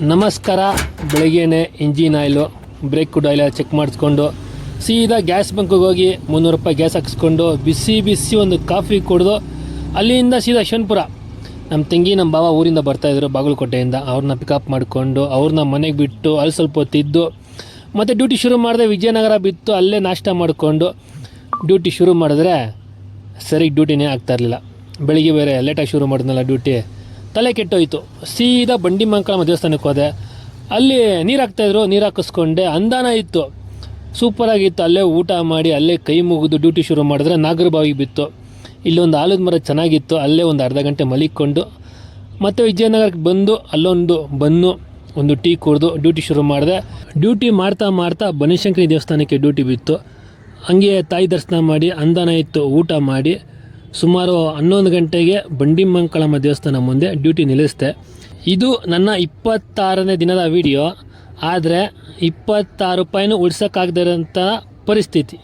ನಮಸ್ಕಾರ. ಬೆಳಗ್ಗೆನೆ engine oil brake oil check ಮಾಡಿಸ್ಕೊಂಡು ಸೀದಾ ಗ್ಯಾಸ್ ಬಂಕಿಗೆ ಹೋಗಿ 300 ರೂಪಾಯಿ ಗ್ಯಾಸ್ ಹಾಕಿಸ್ಕೊಂಡು ಬಿಸಿ ಒಂದು ಕಾಫಿ ಕುಡಿದು ಅಲ್ಲಿಂದ ಸೀದಾ ಯಶವಂತಪುರ ನಮ್ಮ ತಂಗಿ ನಮ್ಮ ಬಾವ ಊರಿಂದ ಬರ್ತಾಯಿದ್ರು ಬಾಗಲಕೋಟೆಯಿಂದ. ಅವ್ರನ್ನ ಪಿಕಪ್ ಮಾಡಿಕೊಂಡು ಅವ್ರನ್ನ ಮನೆಗೆ ಬಿಟ್ಟು ಅಲ್ಲಿ ಸ್ವಲ್ಪ ಹೊತ್ತಿದ್ದು ಮತ್ತು ಡ್ಯೂಟಿ ಶುರು ಮಾಡಿದೆ. ವಿಜಯನಗರ ಬಿತ್ತು, ಅಲ್ಲೇ ನಾಷ್ಟ ಮಾಡಿಕೊಂಡು ಡ್ಯೂಟಿ ಶುರು ಮಾಡಿದ್ರೆ ಸರಿಗೆ ಡ್ಯೂಟಿನೇ ಆಗ್ತಾಯಿರಲಿಲ್ಲ. ಬೆಳಿಗ್ಗೆ ಬೇರೆ ಲೇಟಾಗಿ ಶುರು ಮಾಡಿದ್ನಲ್ಲ ಡ್ಯೂಟಿ, ತಲೆ ಕೆಟ್ಟೋಯ್ತು. ಸೀದಾ ಬಂಡಿ ಮಂಕಳಮ್ಮ ದೇವಸ್ಥಾನಕ್ಕೆ ಹೋದೆ. ಅಲ್ಲಿ ನೀರು ಹಾಕ್ತಾಯಿದ್ರು, ನೀರು ಹಾಕಿಸ್ಕೊಂಡೆ. ಅಂದಾನ ಇತ್ತು, ಸೂಪರಾಗಿತ್ತು. ಅಲ್ಲೇ ಊಟ ಮಾಡಿ ಅಲ್ಲೇ ಕೈ ಮುಗಿದು ಡ್ಯೂಟಿ ಶುರು ಮಾಡಿದ್ರೆ ನಾಗರಬಾವಿಗೆ ಬಿತ್ತು. ಇಲ್ಲೊಂದು ಆಲದ ಮರ ಚೆನ್ನಾಗಿತ್ತು, ಅಲ್ಲೇ ಒಂದು ಅರ್ಧ ಗಂಟೆ ಮಲಿಕೊಂಡು ಮತ್ತು ವಿಜಯನಗರಕ್ಕೆ ಬಂದು ಅಲ್ಲೊಂದು ಒಂದು ಟೀ ಕುಡಿದು ಡ್ಯೂಟಿ ಶುರು ಮಾಡಿದೆ. ಡ್ಯೂಟಿ ಮಾಡ್ತಾ ಬನಶಂಕರಿ ದೇವಸ್ಥಾನಕ್ಕೆ ಡ್ಯೂಟಿ ಬಿತ್ತು. ಹಂಗೆ ತಾಯಿ ದರ್ಶನ ಮಾಡಿ ಅಂದಾನ ಇತ್ತು, ಊಟ ಮಾಡಿ ಸುಮಾರು 11 ಗಂಟೆಗೆ ಬಂಡಿ ಮಂಕಳಮ್ಮ ದೇವಸ್ಥಾನ ಮುಂದೆ ಡ್ಯೂಟಿ ನಿಲ್ಲಿಸಿದೆ. ಇದು ನನ್ನ 26ನೇ ದಿನದ ವಿಡಿಯೋ. ಆದರೆ 26 ರೂಪಾಯಿನೂ ಉಳ್ಸೋಕ್ಕಾಗದಿರೋಂಥ ಪರಿಸ್ಥಿತಿ.